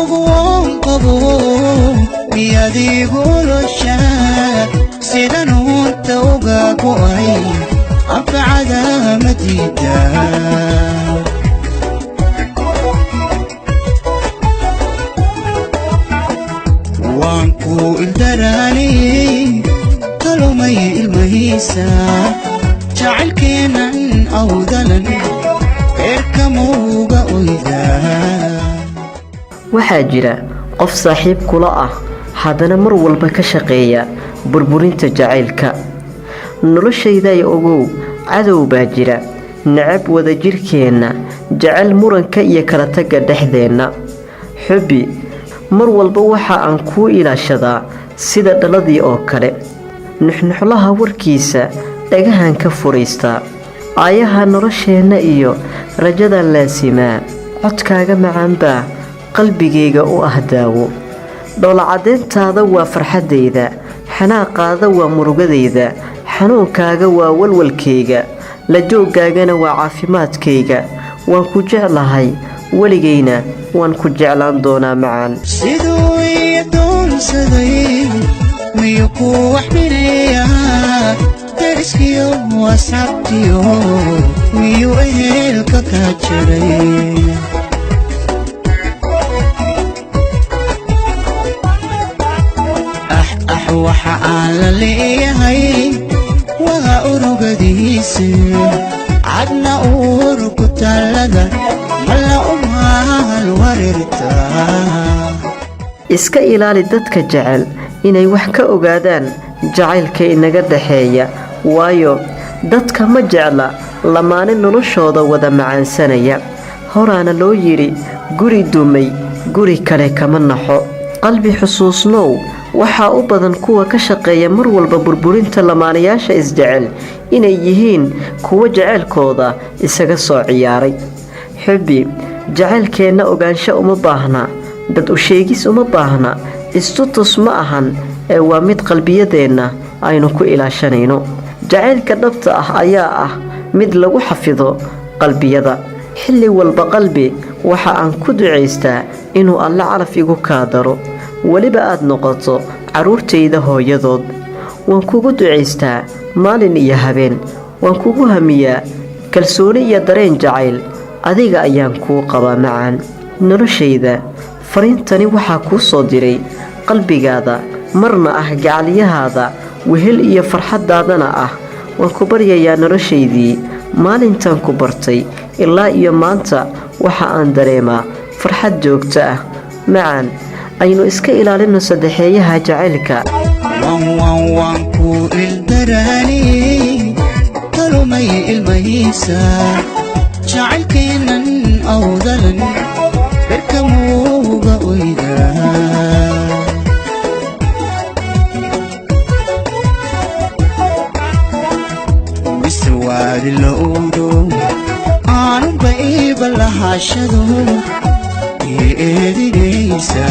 kugu qabo miyadii gulosha sidan unta uga go'ay anfacada madida وانكو الدراني طلومي المهيسة جعل كينا أو ذلن اركموغا ويدا وحاجرة قف صاحب كلاء حدنا مر والبكا شقية بربورين تجعلك نرشي ذا يأغو عدو باجرة نعب وذا جيركينا جعل مرنك يكرتك دحذينا حبي mar walba waxa aan ku ilaashadaa sida dhaladii oo kale nuxnuxlaha warkiisa dhagahan ka furiista ayaha nolosheena iyo rajada laasimaa codkaaga macaanba qalbigeyga u ahdaawo dhoola cadeyntaada waa farxadeyda xanaaqaada waa murugadeyda xanuunkaaga waa walwalkeyga la jooggaagana waa caafimaadkeyga waan ku jeclahay waligeyna waan ku jeclaan doonaa macaan sidoo yadoon saday miyuku waxbinaya dariskiyo wasabtiyo miyu ehelka ka jiray waxa aan la leeyahay waa urugadiisa cadna urugu talada iska ilaali dadka jecel inay wax ka ogaadaan jacaylka inaga dhaxeeya waayo dadka ma jecla lamaane noloshooda wada macaansanaya horaana loo yiri guri dumay guri kale kama naxo qalbi xusuusnow waxa u badan kuwa ka shaqeeya mar walba burburinta lamaanayaasha isjecel inay yihiin kuwa jacaylkooda isaga soo ciyaaray حبي جعل كينا أغانشا أما باهنا داد أشيغيس أما باهنا استوتس معهن ومد قلبية دينا أينوكو إلى شانينو جعل كدبت أحياء مد لغو حفظو قلبية دا حلي والبقلبي وحا أن كدعيستا إنو الله عرف يغو كادرو ولبقاد نقطو عرورتي دا هو يضود وانكو دعيستا مالين إيهابين وانكو همية كالسوني يدرين جعل adiga ayaan ku qaba macaan noloshayda fariintani waxa ku soo diray qalbigaada marna ah gacaliyahaada wehel iyo farxadaadana ah waan ku baryayaa noloshaydii maalintan ku bartay ilaa iyo maanta waxa aan dareemaa farxad joogto ah macaan aynu iska ilaalino saddexeeyaha jacaylka waan ku ildarani talumay ilmaysa جعل كينا أو ذلن بركموغا ويدا بسواد اللؤدو عانو بيب الله عشدو يأذي ليسا